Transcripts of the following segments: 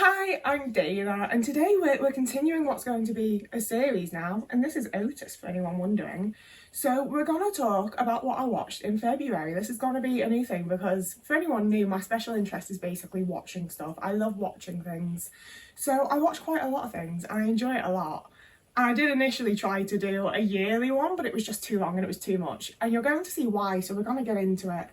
Hi, I'm Dana, and today we're continuing what's going to be a series now, and this is Otis for anyone wondering. So we're going to talk about what I watched in February. This is going to be a new thing because for anyone new, my special interest is basically watching stuff. I love watching things. So I watch quite a lot of things and I enjoy it a lot. And I did initially try to do a yearly one, but it was just too long and it was too much. And you're going to see why, so we're going to get into it.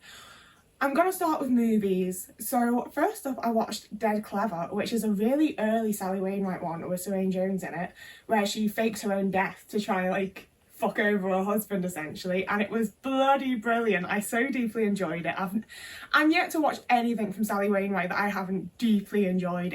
I'm going to start with movies. So first up, I watched Dead Clever, which is a really early Sally Wainwright one with Serene Jones in it, where she fakes her own death to try fuck over her husband essentially, and it was bloody brilliant. I so deeply enjoyed it. I'm yet to watch anything from Sally Wainwright that I haven't deeply enjoyed.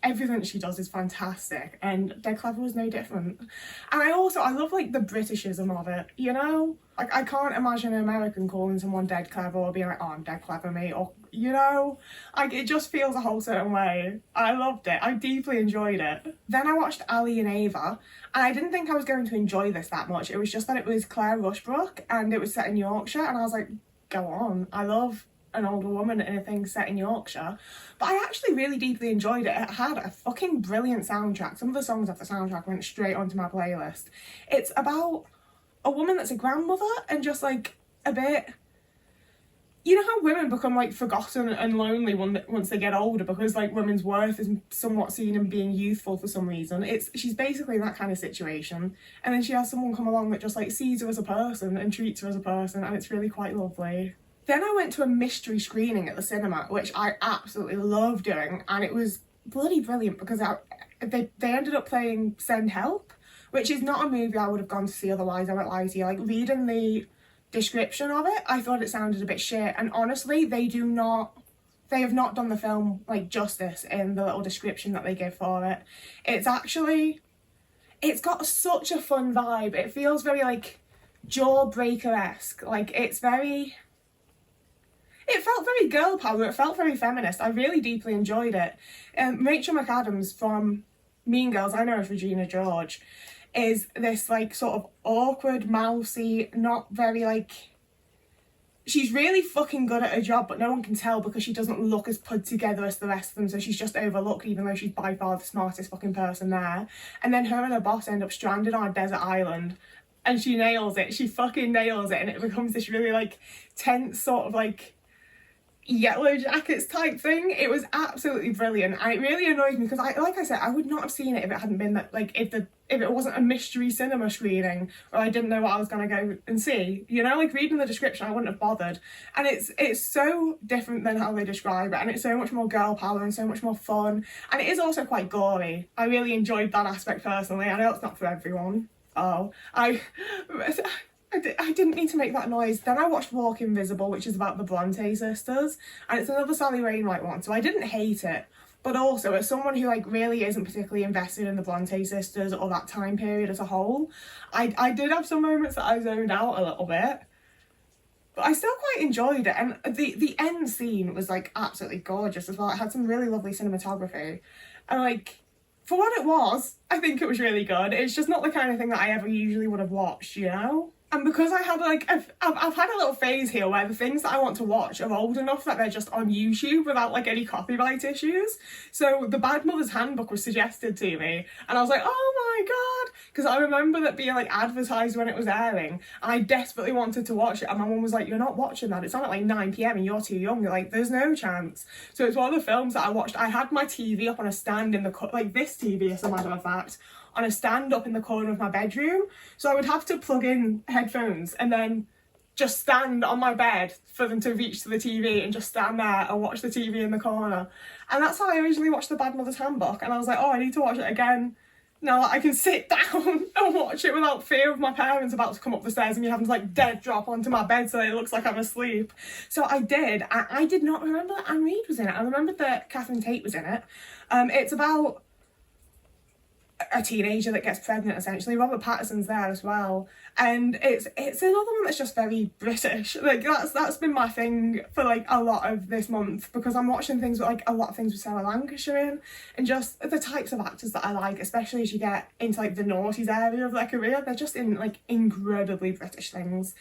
Everything she does is fantastic, and Dead Clever was no different. And I love the Britishism of it, you know? I can't imagine an American calling someone dead clever or being like, oh, I'm dead clever, mate, or, you know? It just feels a whole certain way. I loved it. I deeply enjoyed it. Then I watched Ali and Ava, and I didn't think I was going to enjoy this that much. It was just that it was Claire Rushbrook, and it was set in Yorkshire, and I was like, go on. I love an older woman in a thing set in Yorkshire. But I actually really deeply enjoyed it. It had a fucking brilliant soundtrack. Some of the songs off the soundtrack went straight onto my playlist. It's about a woman that's a grandmother and just a bit, you know how women become forgotten and lonely once they get older because women's worth is somewhat seen in being youthful for some reason. She's basically in that kind of situation, and then she has someone come along that just sees her as a person and treats her as a person, and it's really quite lovely. Then I went to a mystery screening at the cinema, which I absolutely love doing, and it was bloody brilliant because they ended up playing Send Help, which is not a movie I would have gone to see otherwise, I won't lie to you. Reading the description of it, I thought it sounded a bit shit, and honestly, they have not done the film justice in the little description that they give for it. It's got such a fun vibe. It feels very Jawbreaker-esque. It felt very girl power, it felt very feminist. I really deeply enjoyed it. Rachel McAdams from Mean Girls, I know as Regina George, is this sort of awkward, mousy, not very she's really fucking good at her job, but no one can tell because she doesn't look as put together as the rest of them, so she's just overlooked even though she's by far the smartest fucking person there. And then her and her boss end up stranded on a desert island, and she nails it. She fucking nails it, and it becomes this really tense sort of Yellow Jackets type thing. It was absolutely brilliant, and it really annoyed me because I said, I would not have seen it if it hadn't been that if it wasn't a mystery cinema screening or I didn't know what I was gonna go and see, you know, reading the description I wouldn't have bothered. And it's so different than how they describe it, and it's so much more girl power and so much more fun, and it is also quite gory. I really enjoyed that aspect personally. I know it's not for everyone. I didn't need to make that noise. Then I watched Walk Invisible, which is about the Bronte sisters, and it's another Sally Wainwright one, so I didn't hate it. But also, as someone who really isn't particularly invested in the Bronte sisters or that time period as a whole, I did have some moments that I zoned out a little bit. But I still quite enjoyed it, and the end scene was absolutely gorgeous as well. It had some really lovely cinematography, and for what it was, I think it was really good. It's just not the kind of thing that I ever usually would have watched, you know? And because I had I've had a little phase here where the things that I want to watch are old enough that they're just on YouTube without any copyright issues. So the Bad Mother's Handbook was suggested to me, and I was like, oh my god, because I remember that being advertised when it was airing, and I desperately wanted to watch it, and my mum was like, you're not watching that, it's on at 9 p.m. and you're too young. You're there's no chance. So it's one of the films that I watched. I had my TV up on a stand in the this TV, as a matter of fact, on a stand up in the corner of my bedroom, so I would have to plug in headphones and then just stand on my bed for them to reach to the TV and just stand there and watch the TV in the corner. And that's how I originally watched The Bad Mother's Handbook, and I was like, oh, I need to watch it again now that I can sit down and watch it without fear of my parents about to come up the stairs and me having to dead drop onto my bed so it looks like I'm asleep. So I did. I did not remember that Anne Reid was in it. I remembered that Catherine Tate was in it. It's about a teenager that gets pregnant essentially. Robert Pattinson's there as well, and it's another one that's just very British. Like that's been my thing for like a lot of this month, because I'm watching things with, like, a lot of things with Sarah Lancashire in, and just the types of actors that I like, especially as you get into like the noughties area of their career. They're just in like incredibly British things,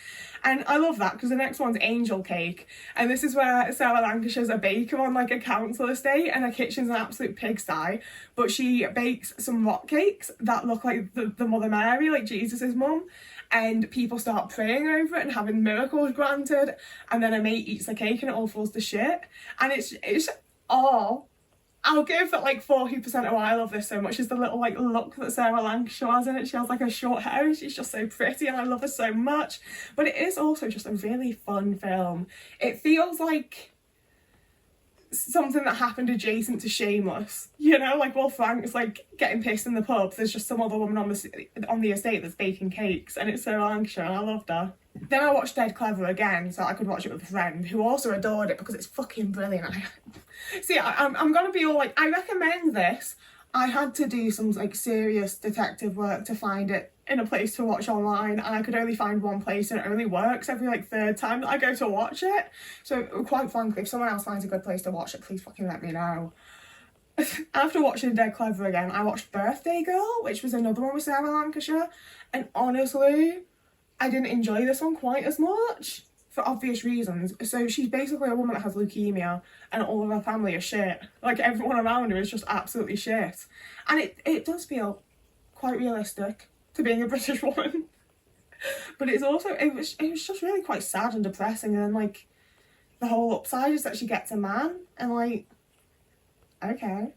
and I love that, because the next one's Angel Cake, and this is where Sarah Lancashire's a baker on like a council estate, and her kitchen's an absolute pigsty, but she bakes some rock cakes that look like the Mother Mary, like Jesus's mum, and people start praying over it and having miracles granted, and then a mate eats the cake and it all falls to shit, and it's oh, I'll give that like 40% of why I love this so much is the little like look that Sarah Lancashire has in it. She has like her short hair and she's just so pretty, and I love her so much. But it is also just a really fun film. It feels like something that happened adjacent to Shameless, you know, like while Frank's like getting pissed in the pub, there's just some other woman on the estate that's baking cakes, and it's Sarah Lancashire, and I loved her. Then I watched Dead Clever again, so I could watch it with a friend who also adored it because it's fucking brilliant. I'm gonna be all like, I recommend this. I had to do some like serious detective work to find it in a place to watch online, and I could only find one place, and it only works every like third time that I go to watch it. So quite frankly, if someone else finds a good place to watch it, please fucking let me know. After watching Dead Clever again, I watched Birthday Girl, which was another one with Sarah Lancashire, and honestly, I didn't enjoy this one quite as much, for obvious reasons. So she's basically a woman that has leukemia, and all of her family are shit. Like, everyone around her is just absolutely shit. And it does feel quite realistic to being a British woman. But it's also, it was just really quite sad and depressing, and then like, the whole upside is that she gets a man, and like, okay.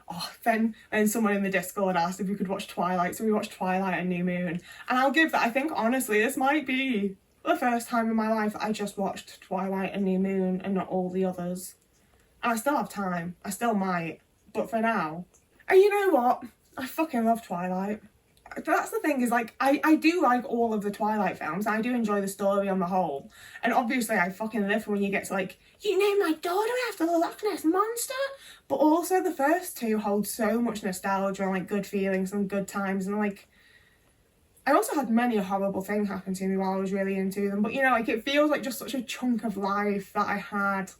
Oh, then someone in the Discord asked if we could watch Twilight, so we watched Twilight and New Moon. And I'll give that, I think honestly, this might be the first time in my life I just watched Twilight and New Moon and not all the others. And I still have time, I still might, but for now. And you know what? I fucking love Twilight. That's the thing, is like, I do like all of the Twilight films. I do enjoy the story on the whole. And obviously I fucking live for when you get to like, you named my daughter after the Loch Ness Monster? But also the first two hold so much nostalgia and like good feelings and good times, and like, I also had many a horrible thing happen to me while I was really into them, but you know, like, it feels like just such a chunk of life that I had.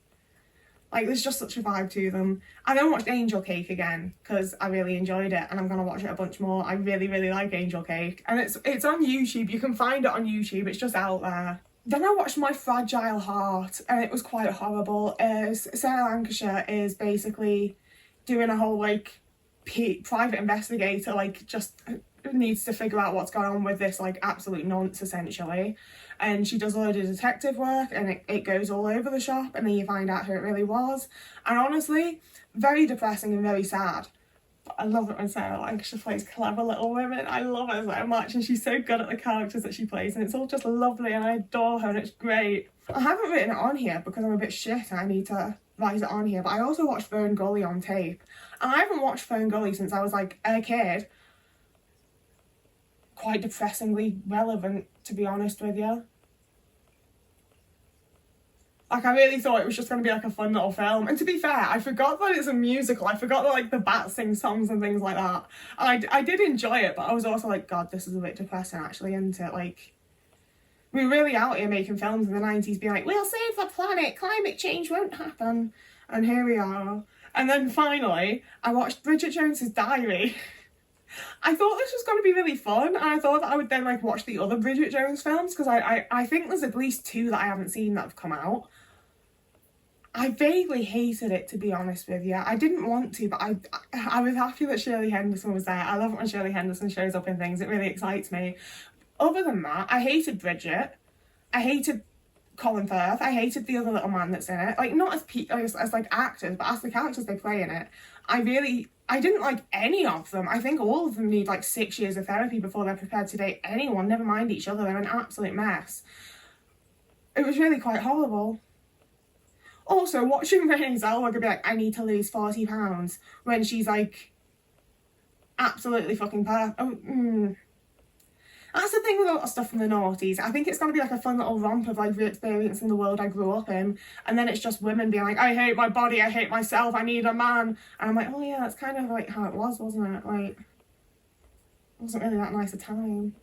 Like, there's just such a vibe to them. I then watched Angel Cake again because I really enjoyed it, and I'm gonna watch it a bunch more. I really, really like Angel Cake, and it's on YouTube. You can find it on YouTube. It's just out there. Then I watched My Fragile Heart, and it was quite horrible. Sarah Lancashire is basically doing a whole like private investigator, like, just needs to figure out what's going on with this like absolute nonce essentially, and she does a load of detective work, and it goes all over the shop, and then you find out who it really was, and honestly, very depressing and very sad. But I love it when Sarah Lancashire plays clever little women. I love her so much, and she's so good at the characters that she plays, and it's all just lovely, and I adore her, and it's great. I haven't written it on here because I'm a bit shit and I need to write it on here, but I also watched Fern Gully on tape, and I haven't watched Fern Gully since I was like a kid. Quite depressingly relevant, to be honest with you. Like, I really thought it was just going to be like a fun little film, and to be fair, I forgot that it's a musical. I forgot that like the bats sing songs and things like that, and I did enjoy it, but I was also like, God, this is a bit depressing actually, isn't it? Like, we were really out here making films in the 90s being like, we'll save the planet, climate change won't happen, and here we are. And then finally I watched Bridget Jones's Diary. I thought this was going to be really fun, and I thought that I would then like watch the other Bridget Jones films, because I think there's at least 2 that I haven't seen that have come out. I vaguely hated it, to be honest with you. I didn't want to, but I was happy that Shirley Henderson was there. I love it when Shirley Henderson shows up in things. It really excites me. Other than that, I hated Bridget. I hated Colin Firth. I hated the other little man that's in it. Like, not as like actors, but as the characters they play in it. I didn't like any of them. I think all of them need like 6 years of therapy before they're prepared to date anyone, never mind each other. They're an absolute mess. It was really quite horrible. Also, watching Renee Zellweger be like, I need to lose 40 pounds when she's like absolutely fucking perfect. That's the thing with a lot of stuff from the noughties. I think it's going to be like a fun little romp of like re-experiencing the world I grew up in, and then it's just women being like, I hate my body, I hate myself, I need a man. And I'm like, oh yeah, that's kind of like how it was, wasn't it? Like, wasn't really that nice a time.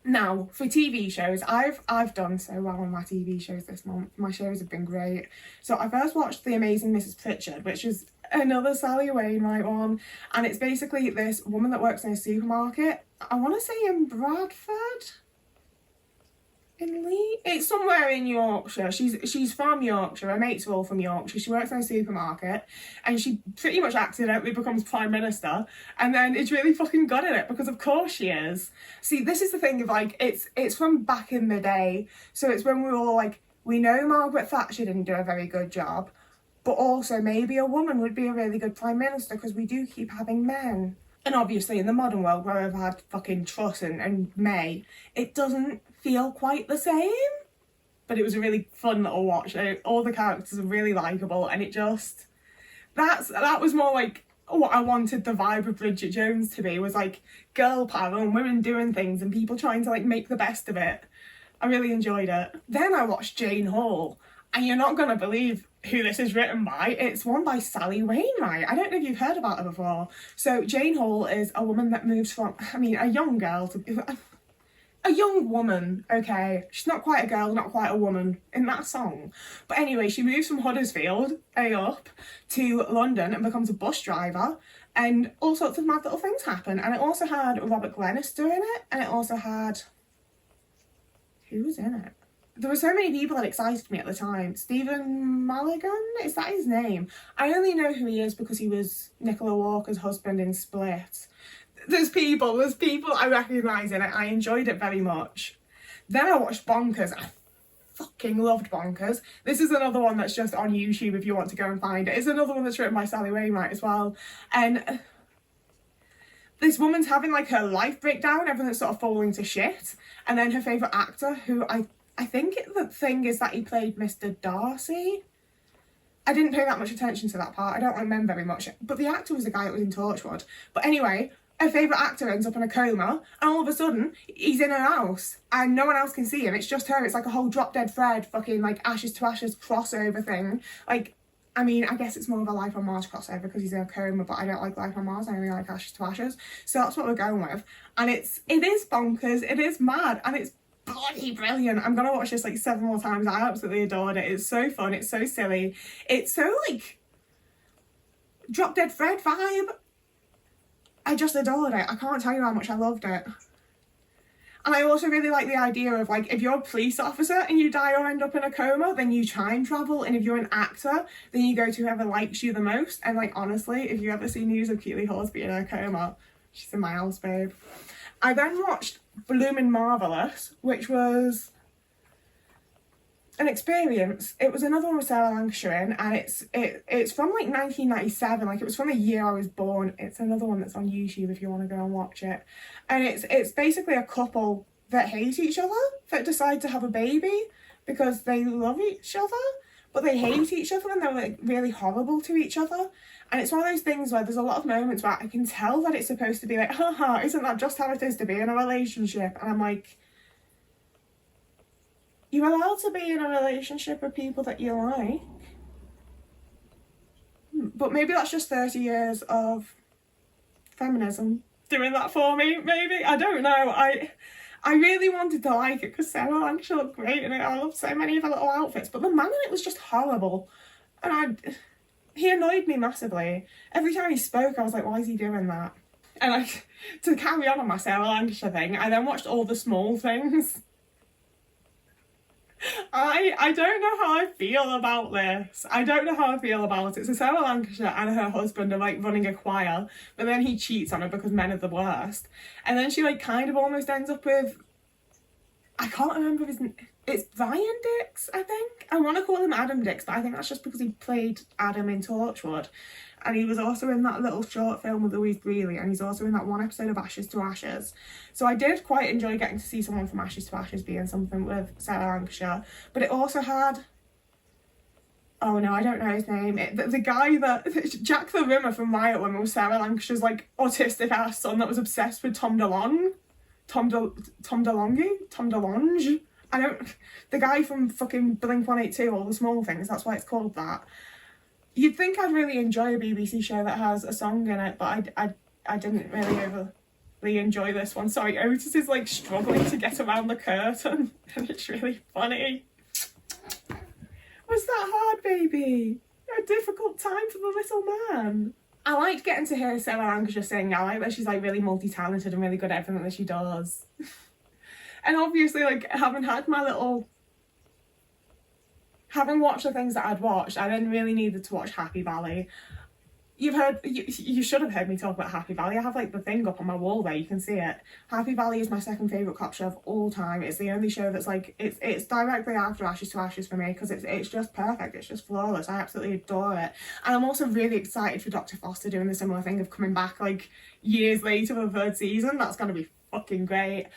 Now, for TV shows, I've done so well on my TV shows this month. My shows have been great. So I first watched The Amazing Mrs. Pritchard, which is another Sally Wainwright one. And it's basically this woman that works in a supermarket. I want to say in Bradford? In Lee? It's somewhere in Yorkshire. She's from Yorkshire. Her mates are all from Yorkshire. She works in a supermarket and she pretty much accidentally becomes Prime Minister and then is really fucking good at it because of course she is. See, this is the thing of like, it's from back in the day. So it's when we were all like, we know Margaret Thatcher didn't do a very good job, but also maybe a woman would be a really good Prime Minister because we do keep having men. And obviously in the modern world where I've had fucking Truss and May, it doesn't feel quite the same. But it was a really fun little watch. All the characters are really likeable and it just... That was more like what I wanted the vibe of Bridget Jones to be, was like girl power and women doing things and people trying to like make the best of it. I really enjoyed it. Then I watched Jane Hall, and you're not gonna believe who this is written by. It's one by Sally Wainwright. I don't know if you've heard about her before. So Jane Hall is a woman that moves from, I mean, a young girl to... A young woman, okay. She's not quite a girl, not quite a woman in that song. But anyway, she moves from Huddersfield, up, to London and becomes a bus driver. And all sorts of mad little things happen. And it also had Robert Glenister in it. And it also had... Who was in it? There were so many people that excited me at the time. Stephen Mulligan, is that his name? I only know who he is because he was Nicola Walker's husband in Split. There's people I recognise in it. I enjoyed it very much. Then I watched Bonkers. I fucking loved Bonkers. This is another one that's just on YouTube if you want to go and find it. It's another one that's written by Sally Wainwright as well. And this woman's having like her life breakdown, everything's sort of falling to shit. And then her favourite actor, who I think the thing is that he played Mr. Darcy. I didn't pay that much attention to that part. I don't remember very much. But the actor was the guy that was in Torchwood. But anyway, her favourite actor ends up in a coma and all of a sudden he's in her house and no one else can see him. It's just her. It's like a whole Drop Dead Fred fucking like Ashes to Ashes crossover thing. Like, I mean, I guess it's more of a Life on Mars crossover because he's in a coma, but I don't like Life on Mars. I only like Ashes to Ashes. So that's what we're going with. And it is bonkers. It is mad. And it's bloody brilliant. I'm gonna watch this like 7 more times. I absolutely adored it. It's so fun. It's so silly. It's so like Drop Dead Fred vibe. I just adored it. I can't tell you how much I loved it. And I also really like the idea of like, if you're a police officer and you die or end up in a coma, then you time travel. And if you're an actor, then you go to whoever likes you the most. And like, honestly, if you ever see news of Keely Horsby in a coma, she's in my house, babe. I then watched Bloomin' Marvellous, which was an experience. It was another one with Sarah Lancashire in, and it's from like 1997, like it was from the year I was born. It's another one that's on YouTube if you want to go and watch it. And it's basically a couple that hate each other, that decide to have a baby because they love each other, but they hate each other and they're like really horrible to each other. And it's one of those things where there's a lot of moments where I can tell that it's supposed to be like, haha, isn't that just how it is to be in a relationship? And I'm like, you're allowed to be in a relationship with people that you like. But maybe that's just 30 years of feminism doing that for me, maybe. I don't know. I really wanted to like it because Sarah Lancashire looked great in it. I loved so many of her little outfits. But the man in it was just horrible. And he annoyed me massively. Every time he spoke, I was like, why is he doing that? And like, to carry on my Sarah Lancashire thing, I then watched All the Small Things. I don't know how I feel about this. I don't know how I feel about it. So Sarah Lancashire and her husband are like running a choir, but then he cheats on her because men are the worst. And then she like kind of almost ends up with, I can't remember his name. It's Brian Dix, I think. I want to call him Adam Dix, but I think that's just because he played Adam in Torchwood. And he was also in that little short film with Louise Brealey, and he's also in that one episode of Ashes to Ashes. So I did quite enjoy getting to see someone from Ashes to Ashes being something with Sarah Lancashire. But it also had... Oh no, I don't know his name. The guy that... Jack the Rimmer from Riot Women was Sarah Lancashire's like autistic-ass son that was obsessed with Tom DeLonge. Tom DeLonge? I don't... The guy from fucking Blink-182, All the Small Things, that's why it's called that. You'd think I'd really enjoy a BBC show that has a song in it, but I didn't really really enjoy this one. Sorry, Otis is like struggling to get around the curtain and it's really funny. Was that hard, baby? A difficult time for the little man. I liked getting to hear Sarah Lancashire sing. I like that she's like really multi-talented and really good at everything that she does. And obviously, like, having watched the things that I'd watched, I then really needed to watch Happy Valley. You should have heard me talk about Happy Valley. I have like the thing up on my wall there, you can see it. Happy Valley is my second favourite cop show of all time. It's the only show that's like, it's directly after Ashes to Ashes for me, because it's just perfect, it's just flawless. I absolutely adore it. And I'm also really excited for Dr. Foster doing the similar thing of coming back like years later for the third season. That's going to be fucking great.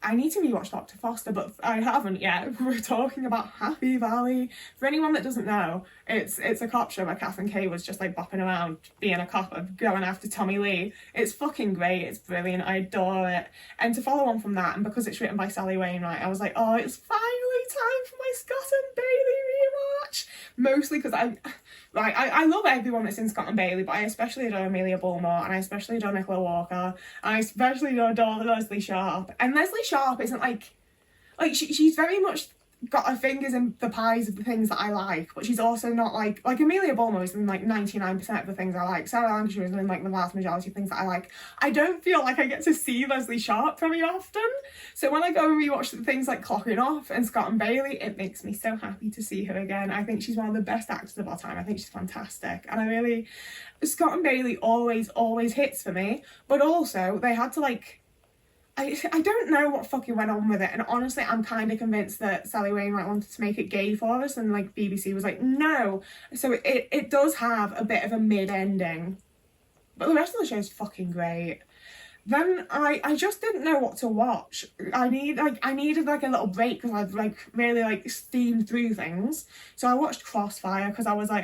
I need to rewatch Dr. Foster, but I haven't yet. We're talking about Happy Valley. For anyone that doesn't know, it's a cop show where Catherine Kay was just like bopping around being a cop and going after Tommy Lee. It's fucking great. It's brilliant. I adore it. And to follow on from that, and because it's written by Sally Wainwright, I was like, oh, it's finally time for my Scott and Bailey rewatch. Mostly because I love everyone that's in Scott and Bailey, but I especially adore Amelia Bullmore, and I especially adore Nicola Walker, and I especially adore Leslie Sharp. And Leslie Sharp isn't like she's very much got her fingers in the pies of the things that I like, but she's also not like Amelia Bullmore is in like 99% of the things I like. Sarah Lancashire is in like the vast majority of things that I like. I don't feel like I get to see Leslie Sharp very often, so when I go and rewatch the things like Clocking Off and Scott and Bailey, it makes me so happy to see her again. I think she's one of the best actors of our time. I think she's fantastic, and Scott and Bailey always hits for me, but also they had to like, I don't know what fucking went on with it, and honestly I'm kind of convinced that Sally Wainwright wanted to make it gay for us, and like BBC was like, no. So it does have a bit of a mid-ending, but the rest of the show is fucking great. Then I just didn't know what to watch. I needed like a little break because I'd like really like steamed through things. So I watched Crossfire because I was like,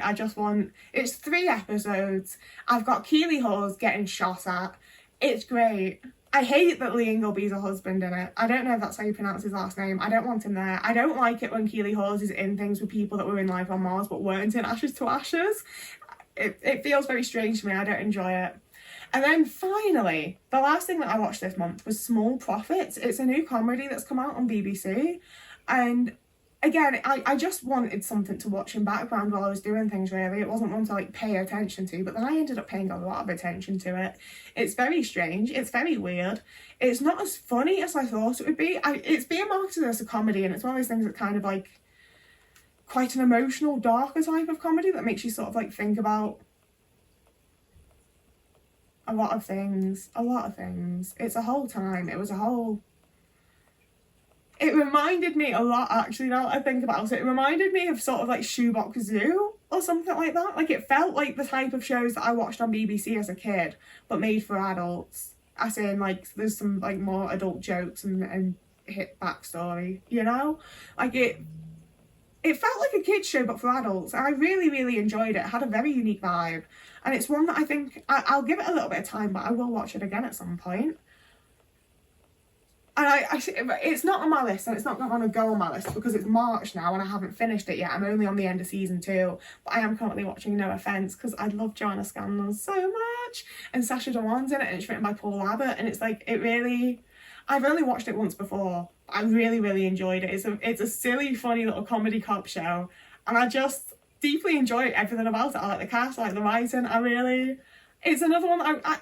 it's 3 episodes. I've got Keeley Hawes getting shot at. It's great. I hate that Lee Ingleby's a husband in it. I don't know if that's how you pronounce his last name. I don't want him there. I don't like it when Keeley Hawes is in things with people that were in Life on Mars but weren't in Ashes to Ashes. It feels very strange to me. I don't enjoy it. And then finally, the last thing that I watched this month was Small Profits. It's a new comedy that's come out on BBC. And again, I just wanted something to watch in background while I was doing things, really. It wasn't one to like pay attention to, but then I ended up paying a lot of attention to it. It's very strange. It's very weird. It's not as funny as I thought it would be. It's being marketed as a comedy, and it's one of those things that kind of like quite an emotional, darker type of comedy that makes you sort of like think about a lot of things. It's a whole time. It reminded me a lot, actually, now that I think about it. It reminded me of sort of like Shoebox Zoo or something like that. Like, it felt like the type of shows that I watched on BBC as a kid, but made for adults. As in, like, there's some like more adult jokes and hit backstory, you know? Like, it felt like a kid's show, but for adults. And I really enjoyed it. It had a very unique vibe. And it's one that I think, I'll give it a little bit of time, but I will watch it again at some point. And it's not on my list, and it's not going to go on my list because it's March now and I haven't finished it yet. I'm only on the end of season 2, but I am currently watching No Offence because I love Joanna Scanlon so much, and Sacha Dhawan's in it, and it's written by Paul Abbott, and it's like, I've only watched it once before. I really enjoyed it. It's a silly, funny little comedy cop show, and I just deeply enjoy everything about it. I like the cast, I like the writing. It's another one I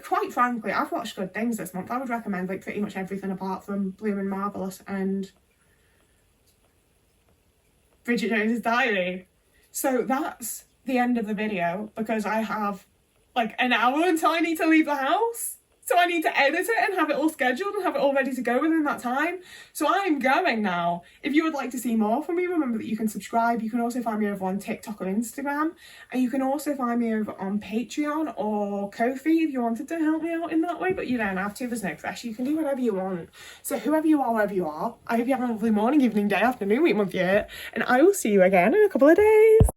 quite frankly, I've watched good things this month. I would recommend like pretty much everything apart from Bloomin' Marvellous and Bridget Jones's Diary. So that's the end of the video because I have like an hour until I need to leave the house. So I need to edit it and have it all scheduled and have it all ready to go within that time. So I'm going now. If you would like to see more from me, remember that you can subscribe. You can also find me over on TikTok or Instagram. And you can also find me over on Patreon or Ko-fi if you wanted to help me out in that way. But you don't have to. There's no pressure. You can do whatever you want. So whoever you are, wherever you are, I hope you have a lovely morning, evening, day, afternoon, week, month, year. And I will see you again in a couple of days.